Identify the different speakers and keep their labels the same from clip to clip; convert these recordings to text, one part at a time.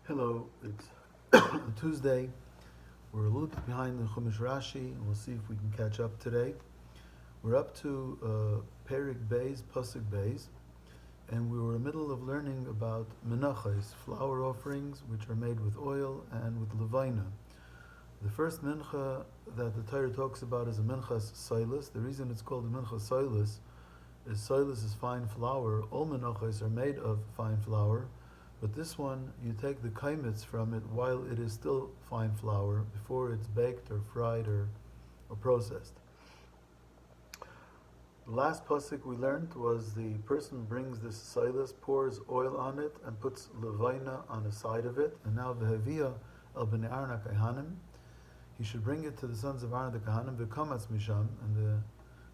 Speaker 1: Hello, it's Tuesday. We're a little bit behind the Chumash Rashi, and we'll see if we can catch up today. We're up to Perik Beis, Pasuk Beis, and we were in the middle of learning about menachos, flour offerings, which are made with oil and with levaina. The first mincha that the Torah talks about is a minchas soilus. The reason it's called a minchas soilus is fine flour. All menachos are made of fine flour. But this one, you take the kaimitz from it while it is still fine flour, before it's baked or fried or processed. The last pasuk we learned was the person brings this silas, pours oil on it, and puts levaina on the side of it. And now v'havia el b'nei Aaron ha'kahanim, he should bring it to the sons of Aaron the kahanim, v'kamatz misham, and the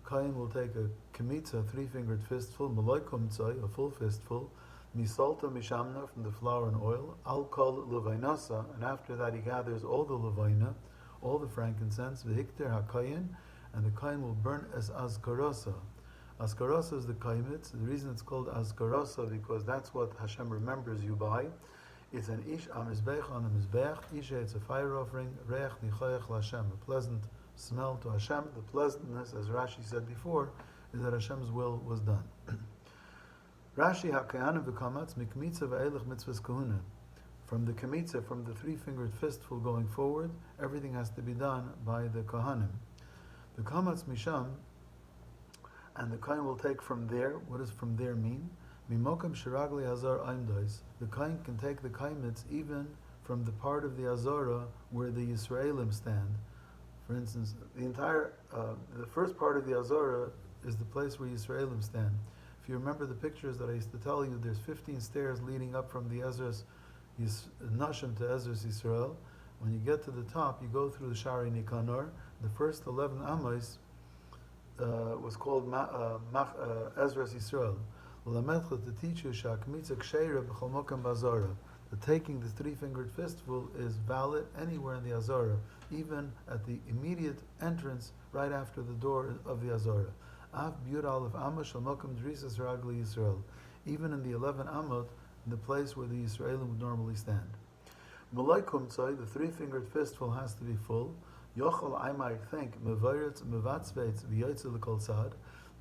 Speaker 1: kain will take a kemitza, 3-fingered fistful, maloi kumtzai, a full fistful, misalta mishamna, from the flour and oil, alkol levainasa, and after that he gathers all the levaina, all the frankincense, v'hikter hakayin, and the kain will burn as azkarasa. Azkarasa is the kaimitz. The reason it's called azkarasa because that's what Hashem remembers you by. It's an ish amizbech on the mizbech. Isha, it's a fire offering. Reach nichayach l'Hashem, a pleasant smell to Hashem. The pleasantness, as Rashi said before, is that Hashem's will was done. Rashi hakayanim v'kamatz mikmitza v'elich mitzvahs kahuna. From the kamitza, from the 3-fingered fistful going forward, everything has to be done by the kahanim. The kamatz misham, and the kain will take from there. What does from there mean? Mimokam shiragli hazar aimdais. The kain can take the kaimitz even from the part of the azara where the Yisraelim stand. For instance, the first part of the azara is the place where Yisraelim stand. If you remember the pictures that I used to tell you, there's 15 stairs leading up from the Ezra's Nashim to Ezra's Yisrael. When you get to the top, you go through the Shari Nikanor. The first 11 Amos was called Ezra's Yisrael. To teach you the taking the 3-fingered fistful is valid anywhere in the Azara, even at the immediate entrance right after the door of the Azara. Even in the 11 Amot, in the place where the Yisraelim would normally stand. Malai kumtzai, the 3-fingered fistful has to be full. Yochel, I might think,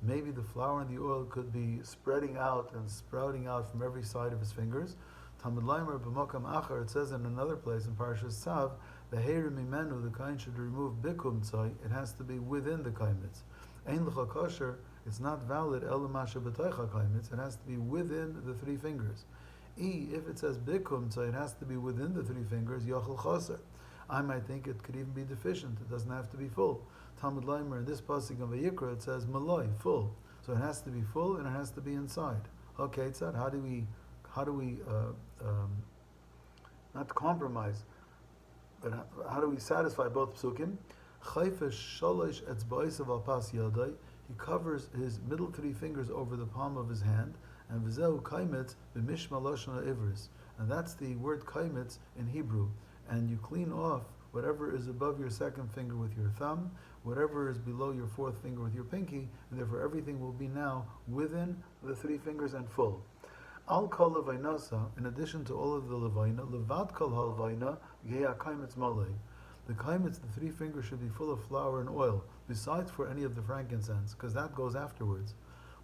Speaker 1: maybe the flour and the oil could be spreading out and sprouting out from every side of his fingers. Talmud Leimer b'mokam achar, it says in another place in Parshas Tzav, the heirim mimenu, the kain should remove bikum tzai, it has to be within the kaimitz. Ein l'cha kosher, it's not valid el l'masha b'taycha kaimitz, it has to be within the 3 fingers. If it says bikum tzai, it has to be within the 3 fingers, yochel choser. I might think it could even be deficient, it doesn't have to be full. Talmud Leimer, in this pasuk of Vayikra, it says maloi, full. So it has to be full and it has to be inside. Okay, it's that. How do we not compromise, but how do we satisfy both psukim? Chayfesh shalosh etzba'is al pas yadai. He covers his middle 3 fingers over the palm of his hand, and v'zehu kaimetz b'mishma lashon ivris, and that's the word kaimetz in Hebrew. And you clean off whatever is above your 2nd finger with your thumb, whatever is below your 4th finger with your pinky, and therefore everything will be now within the 3 fingers and full. Al kol levainasa, in addition to all of the levaina, levad kol halvaina, yeha kaimetz malei. The kaimetz, the 3 fingers, should be full of flour and oil, besides for any of the frankincense, because that goes afterwards.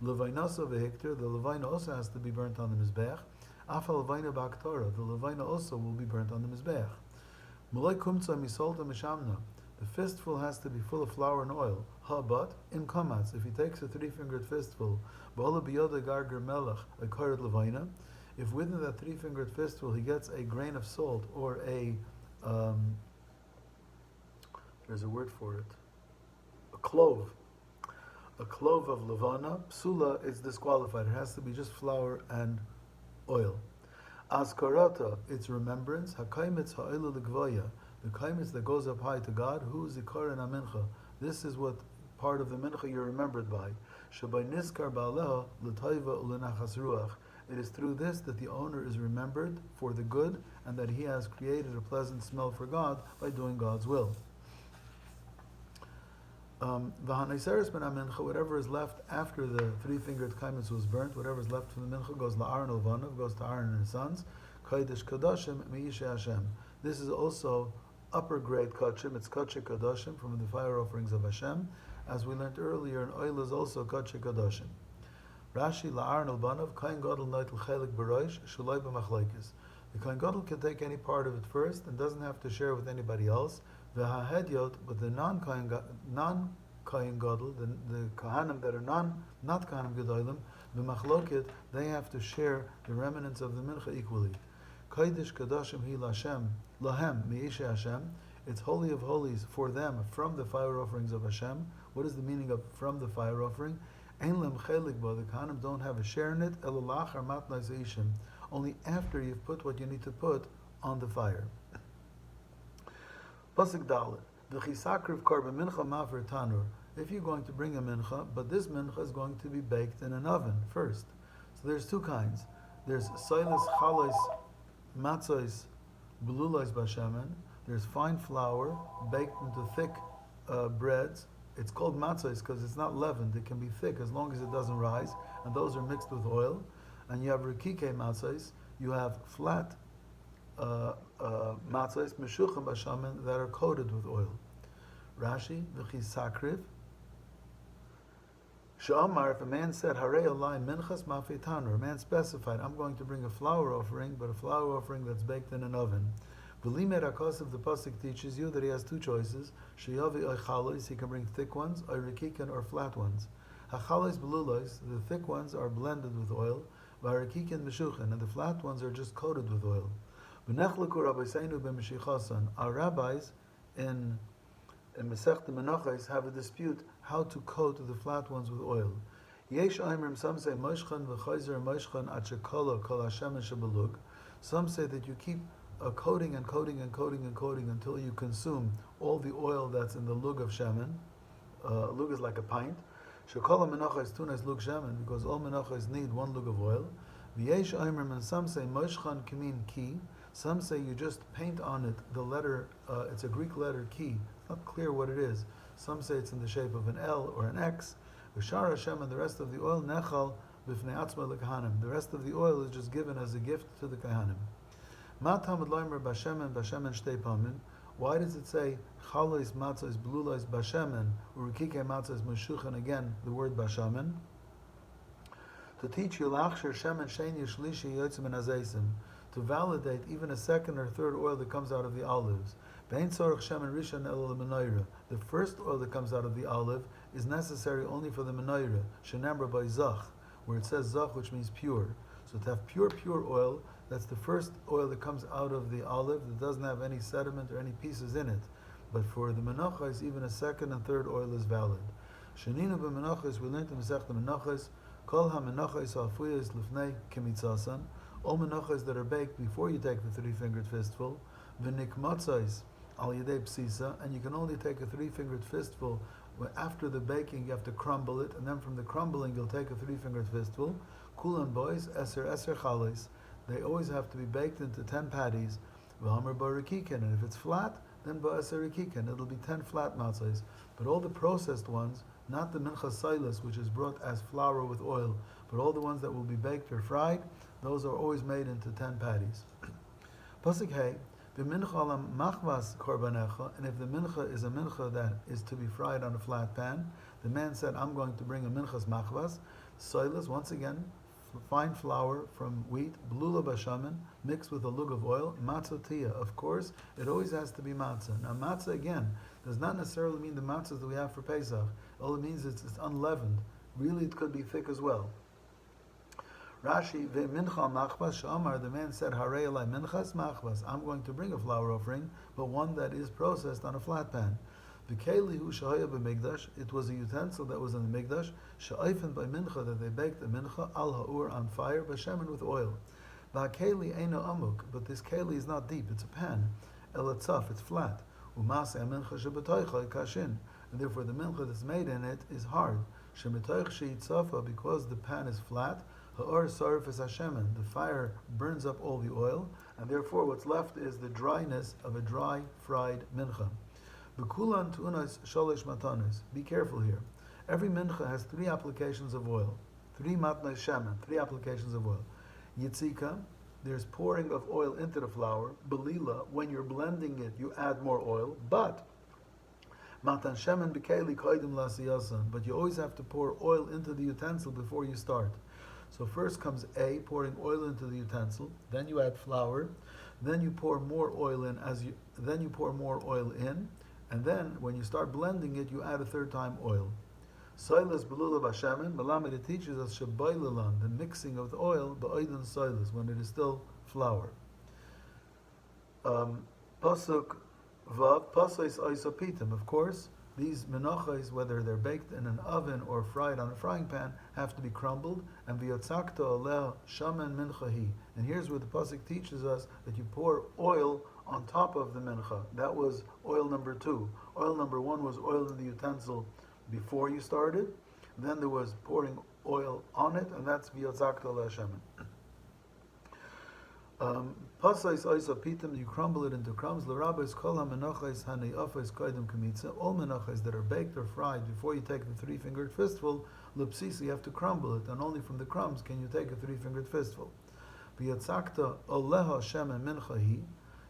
Speaker 1: Levainasa vehikter, the levaina also has to be burnt on the mizbech. Afal levaina ba'aktara, the levaina also will be burnt on the mizbech. Mulai kumtza misolta mishamna. The fistful has to be full of flour and oil. But in kamatz, if he takes a 3-fingered fistful, ba'ola biyoda garger melech a karet levaina, if within that 3-fingered fistful he gets a grain of salt or there's a word for it, a clove of levana, psula is disqualified. It has to be just flour and oil. Askarata, its remembrance. Hakaimitz ha'ila l'gvaya, the kaimitz that goes up high to God. Who is zikar and amincha? This is what part of the mincha you're remembered by. Shabay niskar ba'aleha l'taiva u'lenachas ruach. It is through this that the owner is remembered for the good, and that he has created a pleasant smell for God by doing God's will. Whatever is left after the 3-fingered kaimitz was burnt, whatever is left from the mincha goes la'aron ulvanav, goes to Aaron and his sons. Kodesh Kodashim Meishe Hashem. This is also upper grade Kodshim. It's Kodesh Kodashim from the fire offerings of Hashem. As we learned earlier, an oil is also Kodesh Kodashim. Rashi La'aron Al-Banav Kohen Gadol Noitel Chelik B'Rosh Shaloi B'Machleikis. The Kohen Gadol can take any part of it first and doesn't have to share with anybody else. V'Hahedyot, but the non-Kohen Gadol, the Kohanim that are not Kohanim Gedolim, B'Machloket, they have to share the remnants of the Mincha equally. Kodesh Kodashim Hi Lashem Lahem Meishe Hashem. It's holy of holies for them from the fire offerings of Hashem. What is the meaning of from the fire offering? Ein lem chelik bo, the Kohanim don't have a share in it, elo lachar matnai zeishim, only after you've put what you need to put on the fire. Pasuk Dalet, v'chisakriv korban mincha mafer tanur. If you're going to bring a mincha, but this mincha is going to be baked in an oven first. So there's two kinds. There's soilis chalos matzos belulos bashemen. There's fine flour baked into thick breads. It's called matzos because it's not leavened. It can be thick as long as it doesn't rise, and those are mixed with oil. And you have rikike matzos. You have flat matzos meshuchim bashamen that are coated with oil. Rashi v'chisakriv. Sha'amar, if a man said harei alai minchas mafei tanur, a man specified, I'm going to bring a flour offering, but a flour offering that's baked in an oven. V'limer HaKosav, the pasuk teaches you that he has two choices. Sheyavi oichalos, he can bring thick ones, oirikikan, or flat ones. Hachalos belulos, the thick ones are blended with oil. V'harikikan meshuchen, and the flat ones are just coated with oil. V'nechleku rabbeinu b'meshichasan. Our rabbis in Masechta Menachos have a dispute how to coat the flat ones with oil. Yesh Aimrim, some say moshchan v'chayzer moshchan at shekolo kol Hashem shebelug. Some say that you keep coating and coating and coating and coating until you consume all the oil that's in the lug of shemen. Lug is like a pint. Shekol menachos tunas lug shemen, because all menachos need one lug of oil. V'yesh Aimrim, and some say moshchan kamin ki. Some say you just paint on it the letter, it's a Greek letter ki. It's not clear what it is. Some say it's in the shape of an L or an X. V'shar Hashem, and the rest of the oil, nechal b'fnei atzma l'kahanim. The rest of the oil is just given as a gift to the kahanim. Ma tamid loimer bashemen, bashemen shtei pamin. Why does it say chalois matzos belulos bashemen, urikike matzos meshuchen, again the word bashemen? To teach you lachsher shemen sheni shlishi yotzim and azeisim, to validate even a second or third oil that comes out of the olives. The first oil that comes out of the olive is necessary only for the menorah, shenamra by zach, where it says zach, which means pure. So to have pure oil, that's the first oil that comes out of the olive that doesn't have any sediment or any pieces in it. But for the menachos, even a second and third oil is valid. Sheninu b'menachos, we learned in Masechta Menachos, kol ha-menachos ha'afuyos lifnei kemitzasan, all menachos that are baked before you take the three-fingered fistful, v'nikmatzos al yedei psisa, and you can only take a three-fingered fistful. After the baking, you have to crumble it, and then from the crumbling, you'll take a three-fingered fistful. Kulan boys, eser chales. They always have to be baked into 10 patties. V'hamar barikiken, and if it's flat, then ba'eser rikiken. It'll be 10 flat matzos. But all the processed ones, not the mincha silas, which is brought as flour with oil, but all the ones that will be baked or fried, those are always made into 10 patties. Pasuk Hey, v'mincha alam machvas korbanecha, and if the mincha is a mincha that is to be fried on a flat pan, the man said, I'm going to bring a minchas machvas, silas, once again, fine flour from wheat, blula bashaman, mixed with a lug of oil, matzah tia. Of course, it always has to be matzah. Now, matzah, again, does not necessarily mean the matzahs that we have for Pesach. All it means is it's unleavened. Really, it could be thick as well. Rashi, ve'mincha machbas sh'amar, the man said, harei alai minchas machbas, I'm going to bring a flour offering, but one that is processed on a flat pan. V'keli hu shahaya b'migdash, it was a utensil that was in the migdash, sha'ayfen by mincha, that they baked the mincha, al ha'ur, on fire, b'shemen, with oil. V'akeli eino amuk, but this keli is not deep, it's a pan. El etzaf, it's flat. U'masei mincha shebetoicha kashin, and therefore the mincha that's made in it is hard. Shemetoich she'itzafa, because the pan is flat, ha'or sarif es hashemen, the fire burns up all the oil, and therefore what's left is the dryness of a dry, fried mincha. V'kulan tu'unas sholish matanis. Be careful here. Every mincha has 3 applications of oil. 3 matnai shemen, 3 applications of oil. Yitzika, there's pouring of oil into the flour. Belila, when you're blending it, you add more oil. But matan shemen b'keli koidim lasiyasan. But you always have to pour oil into the utensil before you start. So first comes A, pouring oil into the utensil. Then you add flour. Then you pour more oil in and then when you start blending it, you add a third time oil. Soilas belula b'shemen, Malamed, it teaches us shabaylalan, the mixing of the oil, ba'oidan soilas, when it is still flour. Pasuk vav, pasais oisapitim, of course, these menachos, whether they're baked in an oven or fried on a frying pan, have to be crumbled. And v'yotzakta aleh shaman minchahi. And here's where the pasuk teaches us that you pour oil on top of the mincha. That was oil number 2. Oil number 1 was oil in the utensil before you started. Then there was pouring oil on it, and that's v'yotzakta aleh shaman. Pasais oisa pitim, you crumble it into crumbs. L'rabbis kol ha-menachos haneyafos koidem kamitza. All menachos that are baked or fried before you take the 3-fingered fistful, l'psisi, you have to crumble it, and only from the crumbs can you take a 3-fingered fistful. V'yatzakta oleha shemen minchahi,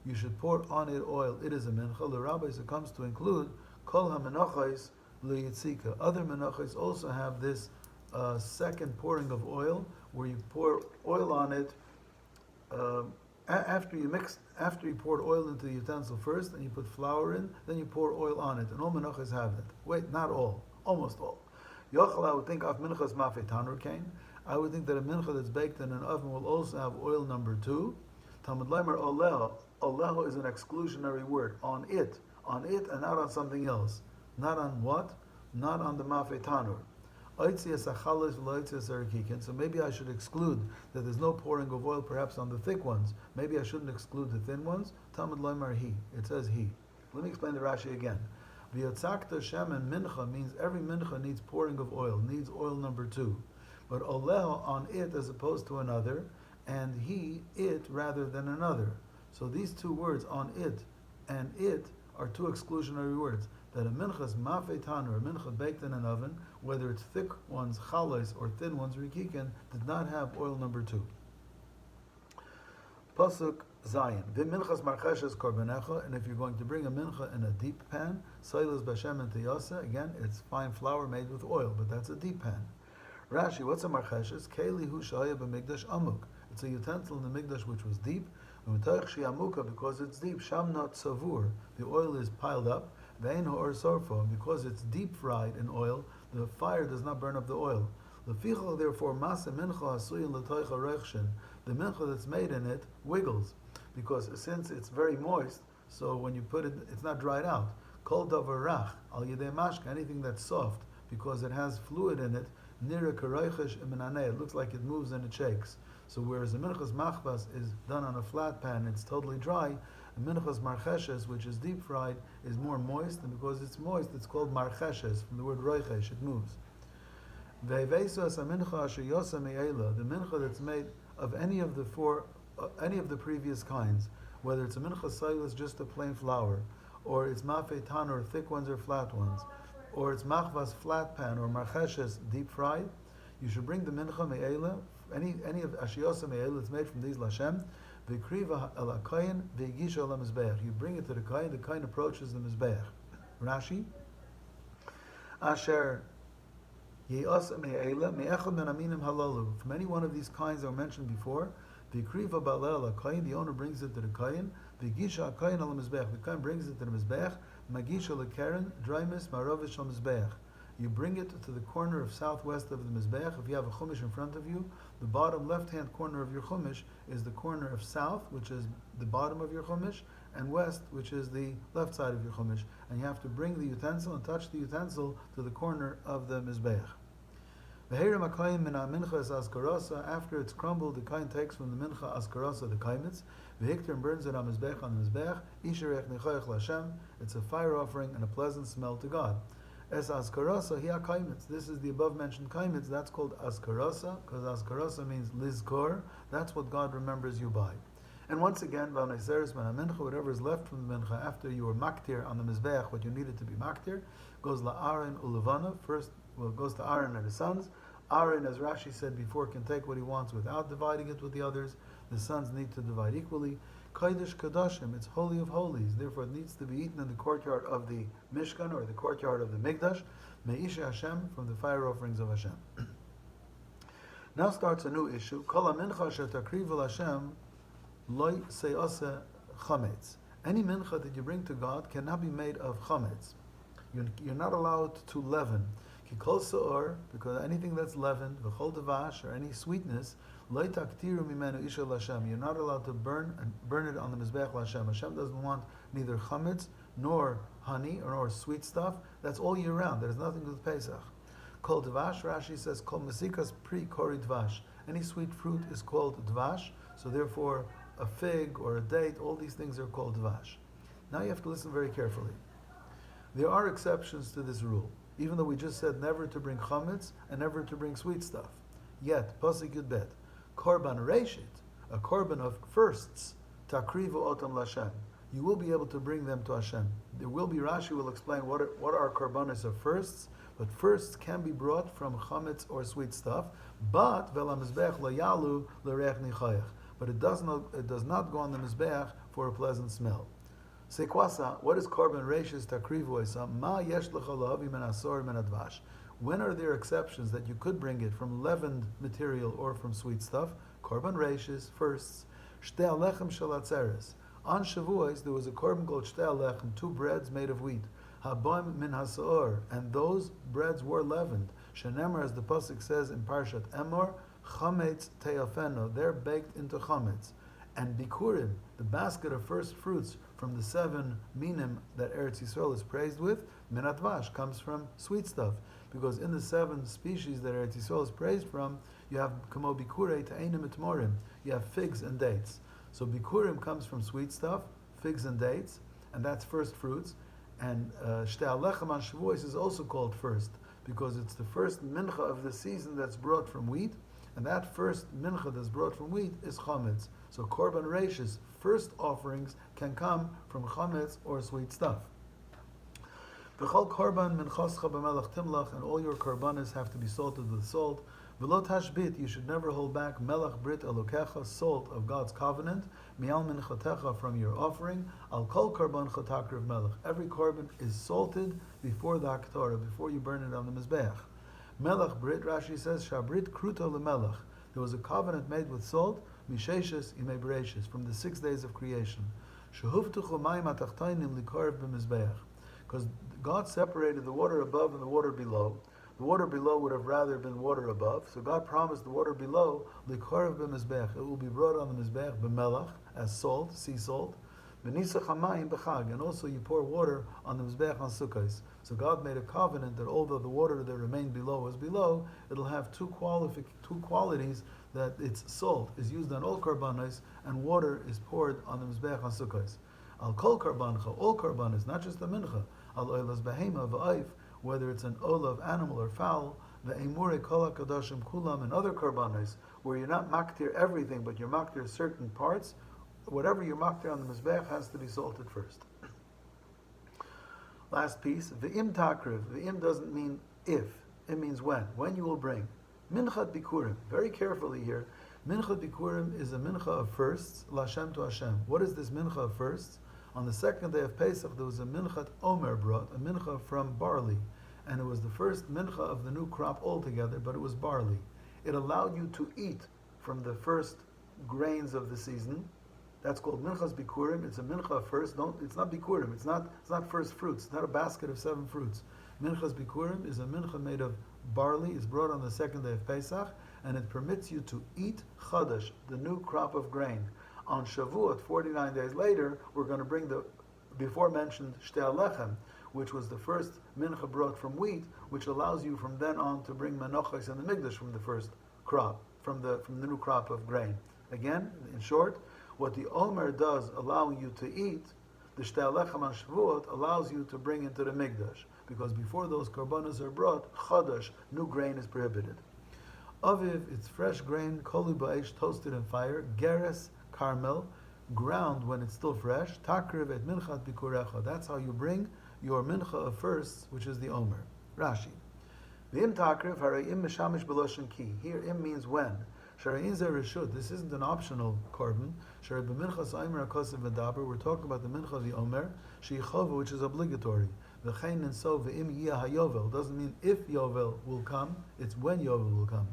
Speaker 1: you should pour on it oil. It is a mincha. L'rabbis, it comes to include kol ha-menachos l'yitzika. Other menachos also have this second pouring of oil, where you pour oil on it. After you poured oil into the utensil first, and you put flour in, then you pour oil on it, and all menachos have it. Wait, not all, almost all. Yochel, I would think of minchas mafei tanur kain. I would think that a mincha that's baked in an oven will also have oil number 2. Talmud Leimer oleho. Oleho is an exclusionary word. On it, and not on something else. Not on what? Not on the mafei tanur. So maybe I should exclude that there's no pouring of oil perhaps on the thick ones. Maybe I shouldn't exclude the thin ones. Talmud Loimar he. It says he. Let me explain the Rashi again. V'yatzakta shemen mincha means every mincha needs pouring of oil, needs oil number 2. But oleo on it as opposed to another, and he, it, rather than another. So these two words, on it and it, are two exclusionary words. That a minchas mafei tanur, a mincha baked in an oven, whether it's thick ones chalais or thin ones rikikin, did not have oil number 2. Pasuk Zayin. The minchas marcheshes korbanecha, and if you're going to bring a mincha in a deep pan, soilas b'shem and tiyasa, again, it's fine flour made with oil, but that's a deep pan. Rashi, what's a marcheshes? Keli hu shaya b'migdash amuk. It's a utensil in the migdash which was deep, because it's deep. Shamnat savur, the oil is piled up. Ve'en or sorfo, because it's deep fried in oil, the fire does not burn up the oil. Lefichol, therefore, masa mincha asuyin l'toicha rechshin, the mincha that's made in it wiggles, because since it's very moist, so when you put it, it's not dried out. Kol davar rach al yedei mashka, anything that's soft, because it has fluid in it, nira kareichesh imenaneh, it looks like it moves and it shakes. So whereas the minchas machvas is done on a flat pan, it's totally dry. The minchas marcheshes, which is deep fried, is more moist, and because it's moist, it's called marcheshes from the word roichesh. It moves. The mincha that's made of any of the previous kinds, whether it's a mincha soilus, just a plain flour, or it's mafei tanur, thick ones or flat ones, or it's machvas flat pan or marcheshes deep fried, you should bring the mincha me'ela, any of ashiyasa me'ela that's made from these lashem, v'kriva el hakayin v'yigisha el mizbeach. You bring it to the kayin approaches the mizbeach. Rashi, asher ye'asa me'ela me'echad men aminim halalu. From any one of these kinds that were mentioned before, v'kriva ba'alel hakayin, the owner brings it to the kayin, v'yigisha hakayin el mizbeach. The kayin brings it to the mizbeach, magisha lekeren draimis maravish el mizbeach. You bring it to the corner of southwest of the Mizbeach. If you have a Chumash in front of you, the bottom left-hand corner of your Chumash is the corner of south, which is the bottom of your Chumash, and west, which is the left side of your Chumash. And you have to bring the utensil and touch the utensil to the corner of the Mizbeach. After it's crumbled, the kain takes from the mincha askarasa the kaimitz, v'hikter, and burns it on the Mizbeach. It's a fire offering and a pleasant smell to God. Es askarasa hiya kaimitz. This is the above mentioned kaimitz. That's called askarasa, because askarasa means lizkor. That's what God remembers you by. And once again, whatever is left from the mincha after you were maktir on the mizbeach, what you needed to be maktir, goes la'aron ulevana. First, it goes to Aaron and his sons. Aaron, as Rashi said before, can take what he wants without dividing it with the others. the sons need to divide equally. Kodesh Kodashim, it's holy of holies, therefore it needs to be eaten in the courtyard of the Mishkan or the courtyard of the Mikdash, Me'isha Hashem, from the fire offerings of Hashem. Now starts a new issue. Kol mincha shetakriv Hashem loy se'ase chametz. Any mincha that you bring to God cannot be made of chametz. You're not allowed to leaven. Kikol se'or, because anything that's leavened, v'chol devash, or any sweetness, loy taktiru mimenu isha Hashem. You're not allowed to burn it on the mizbech Hashem. Hashem doesn't want neither chametz nor honey or nor sweet stuff. That's all year round. There's nothing with Pesach. Kol dvash, Rashi says, kol mesikas pri kori dvash. Any sweet fruit is called dvash, so therefore a fig or a date, all these things are called dvash. Now you have to listen very carefully. There are exceptions to this rule, even though we just said never to bring chametz and never to bring sweet stuff. Yet, pasuk yud bet, korban reishit, a korban of firsts, takrivu otam lashem. You will be able to bring them to Hashem. There will be, Rashi will explain what are korbanos of firsts, but firsts can be brought from chametz or sweet stuff, but vela mizbech lo yalu l'reich nichayach. But it does not go on the mizbech for a pleasant smell. Sekwasa, what is korban reishis takrivu esa? Ma yesh lecha lahavi men asor men advash. When are there exceptions that you could bring it from leavened material or from sweet stuff? Korban reishis, firsts. Shtei alechem shel atzeres. On Shavuos, there was a korban called shtei alechem, 2 breads made of wheat. Haboim min hasaor, and those breads were leavened. Shenemar, as the pasuk says in Parshat Emor, chametz te'afeno, they're baked into chametz. And bikurim, the basket of first fruits from the 7 minim that Eretz Yisrael is praised with, min advash, comes from sweet stuff. Because in the 7 species that Eretz Yisrael is praised from, you have kamo bikurei ta'enim etmorim, you have figs and dates. So bikurim comes from sweet stuff, figs and dates, and that's first fruits. And shtei alechem on Shavuos is also called first, because it's the first mincha of the season that's brought from wheat, and that first mincha that's brought from wheat is chametz. So korban reishis, first offerings, can come from chametz or sweet stuff. V'chol korban minchascha b'melach timlach, and all your korbanos have to be salted with salt. V'lo tashbit, you should never hold back melach brit elokecha, salt of God's covenant, mial minchatecha, from your offering, al kol korban chatakriv melech. Every korban is salted before the haktorah, before you burn it on the mizbeach. Melach brit, Rashi says, shabrit kruto lemelach. There was a covenant made with salt, misheshes imei bereishis, from the 6 days of creation. Shehuvtuchu mayim atachtainim likorv b'mizbeach. Because God separated the water above and the water below. The water below would have rather been water above, so God promised the water below, likorv b'mizbech, it will be brought on the mizbech, b'melach, as salt, sea salt, v'nisach hamayim b'chag, and also you pour water on the mizbech on Sukkos. So God made a covenant that although the water that remained below is below, it'll have two qualities, that its salt is used on all karbanos, and water is poured on the mizbech on Sukkos. Al kol karbancha, all karbanos, not just the mincha, al oilas behema v'aif, whether it's an olav, animal or fowl, the emure kol kadashim kulam, and other karbanos, where you're not maktir everything, but you're maktir certain parts, whatever you're maktir on the mizbech has to be salted first. Last piece, v'im takriv. V'im doesn't mean if, it means when. When you will bring. Minchat bikurim. Very carefully here. Minchat bikurim is a mincha of firsts, l'Hashem to Hashem. What is this mincha of firsts? On the 2nd day of Pesach, there was a minchat omer brought, a mincha from barley. And it was the first mincha of the new crop altogether, but it was barley. It allowed you to eat from the first grains of the season. That's called minchas bikurim. It's a mincha first. It's not bikurim. It's not first fruits. It's not a basket of 7 fruits. Minchas bikurim is a mincha made of barley. It's brought on the 2nd day of Pesach, and it permits you to eat chadash, the new crop of grain. On Shavuot, 49 days later, we're going to bring the before mentioned shtei alechem, which was the first mincha brought from wheat, which allows you from then on to bring menochos and the migdash from the first crop, from the new crop of grain. Again, in short, what the Omer does, allowing you to eat, the shtei alechem on Shavuot allows you to bring into the migdash, because before those korbanos are brought, chadash, new grain, is prohibited. Aviv, it's fresh grain, kolu ba'esh, toasted in fire, geres, carmel, ground when it's still fresh, takriv et minchat bikurecha. That's how you bring your mincha of firsts, which is the Omer. Rashi. The im takriv, harei im mishamish beloshin ki. Here im means when. This isn't an optional korban. We're talking about the mincha of the omer, which is obligatory. Doesn't mean if Yovel will come, it's when Yovel will come.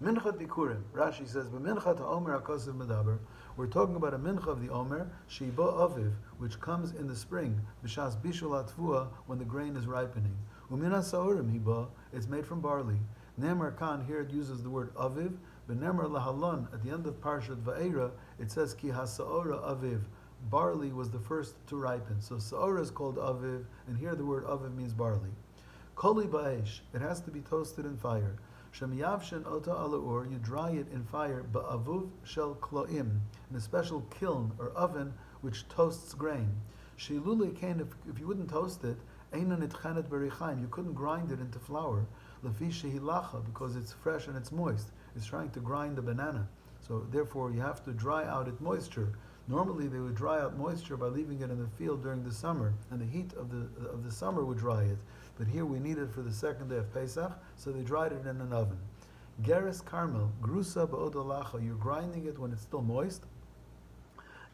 Speaker 1: Minchat bikurim. Rashi says, "B'minchat ha'omer ha'kosiv medaber." We're talking about a mincha of the omer, sheibo aviv, which comes in the spring, b'shas bishul hatvua, when the grain is ripening. U'minas sa'orim hiba, it's made from barley. Nemar Khan, here it uses the word aviv, but Nemar lahalon, at the end of Parshat Va'era, it says ki ha-sa'ora aviv. Barley was the first to ripen. So sa'ora is called aviv, and here the word aviv means barley. Koli ba'esh, it has to be toasted in fire. Shem yavshen ota ala'ur, you dry it in fire, ba'avuv shel kloim, in a special kiln or oven which toasts grain. Shiluli kain, if you wouldn't toast it, einan itchanet berichaim, you couldn't grind it into flour. Lefi shehilacha, because it's fresh and it's moist. It's trying to grind the banana. So therefore you have to dry out its moisture. Normally they would dry out moisture by leaving it in the field during the summer, and the heat of the summer would dry it. But here we need it for the second day of Pesach, so they dried it in an oven. Geres Carmel, Grusa Ba'odalacha, you're grinding it when it's still moist.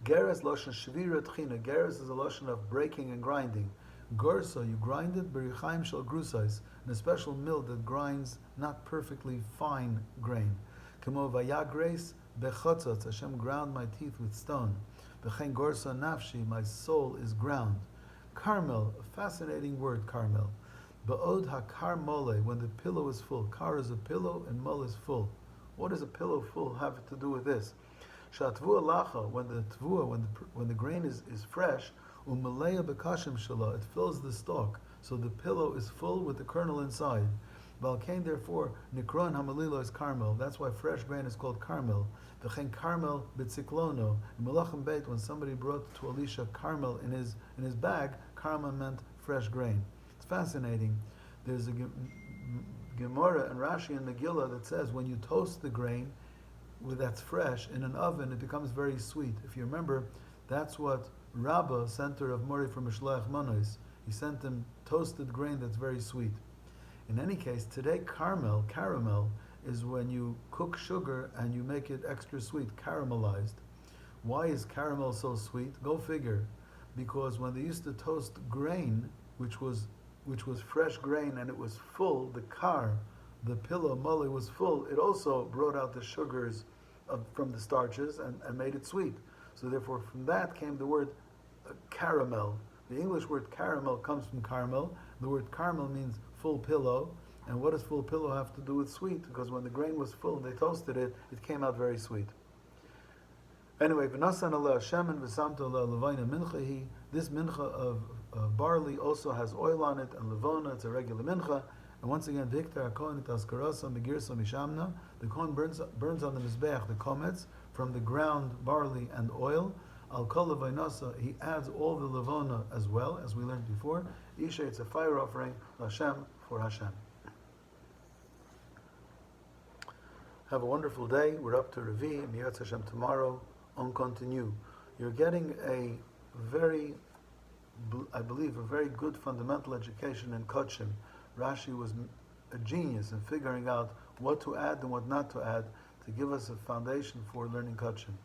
Speaker 1: Geres Loshan Shvira Tchina, Geres is a Loshan of breaking and grinding. Gorsa, you grind it, Berichaim Shal Grusais, in a special mill that grinds not perfectly fine grain. Kemo Vayagres Bechotzotz, Hashem ground my teeth with stone. Bechen Gorsa Nafshi, my soul is ground. Carmel, a fascinating word, Carmel. Ba'od ha-kar mole, when the pillow is full. Kar is a pillow and mole is full. What does a pillow full have to do with this? Shatvu alacha, when the grain is fresh, umaleya bekashim shala, it fills the stalk. So the pillow is full with the kernel inside. Balkain, therefore, nikron hamalilo is carmel. That's why fresh grain is called carmel. V'chein carmel b'tziklono. In Melachim Beit, when somebody brought to Elisha carmel in his bag, carmel meant fresh grain. It's fascinating. There's a Gemara and Rashi and Megillah that says when you toast the grain that's fresh in an oven, it becomes very sweet. If you remember, that's what Rabbah sent her of Mori from Mishloach Manos. He sent him toasted grain that's very sweet. In any case, today caramel, is when you cook sugar and you make it extra sweet, caramelized. Why is caramel so sweet? Go figure. Because when they used to toast grain, which was fresh grain and it was full, the pillow mole was full, it also brought out the sugars from the starches and made it sweet. So therefore from that came the word caramel. The English word caramel comes from caramel. The word caramel means full pillow. And what does full pillow have to do with sweet? Because when the grain was full and they toasted it, it came out very sweet. Anyway, v'nasan ala shemen v'samto ala levayna minchahi. This mincha of barley also has oil on it and levona. It's a regular mincha. And once again, Victor HaKohen it askarasa megirsa mishamna. The Kohen burns on the mizbeach the komets from the ground barley and oil. Al kol levaynasa, he adds all the levona as well, as we learned before. Isha, it's a fire offering, Hashem, for Hashem. Have a wonderful day. We're up to Revi, Mirat Hashem tomorrow, on continue. You're getting a very good fundamental education in Kodshim. Rashi was a genius in figuring out what to add and what not to add to give us a foundation for learning Kodshim.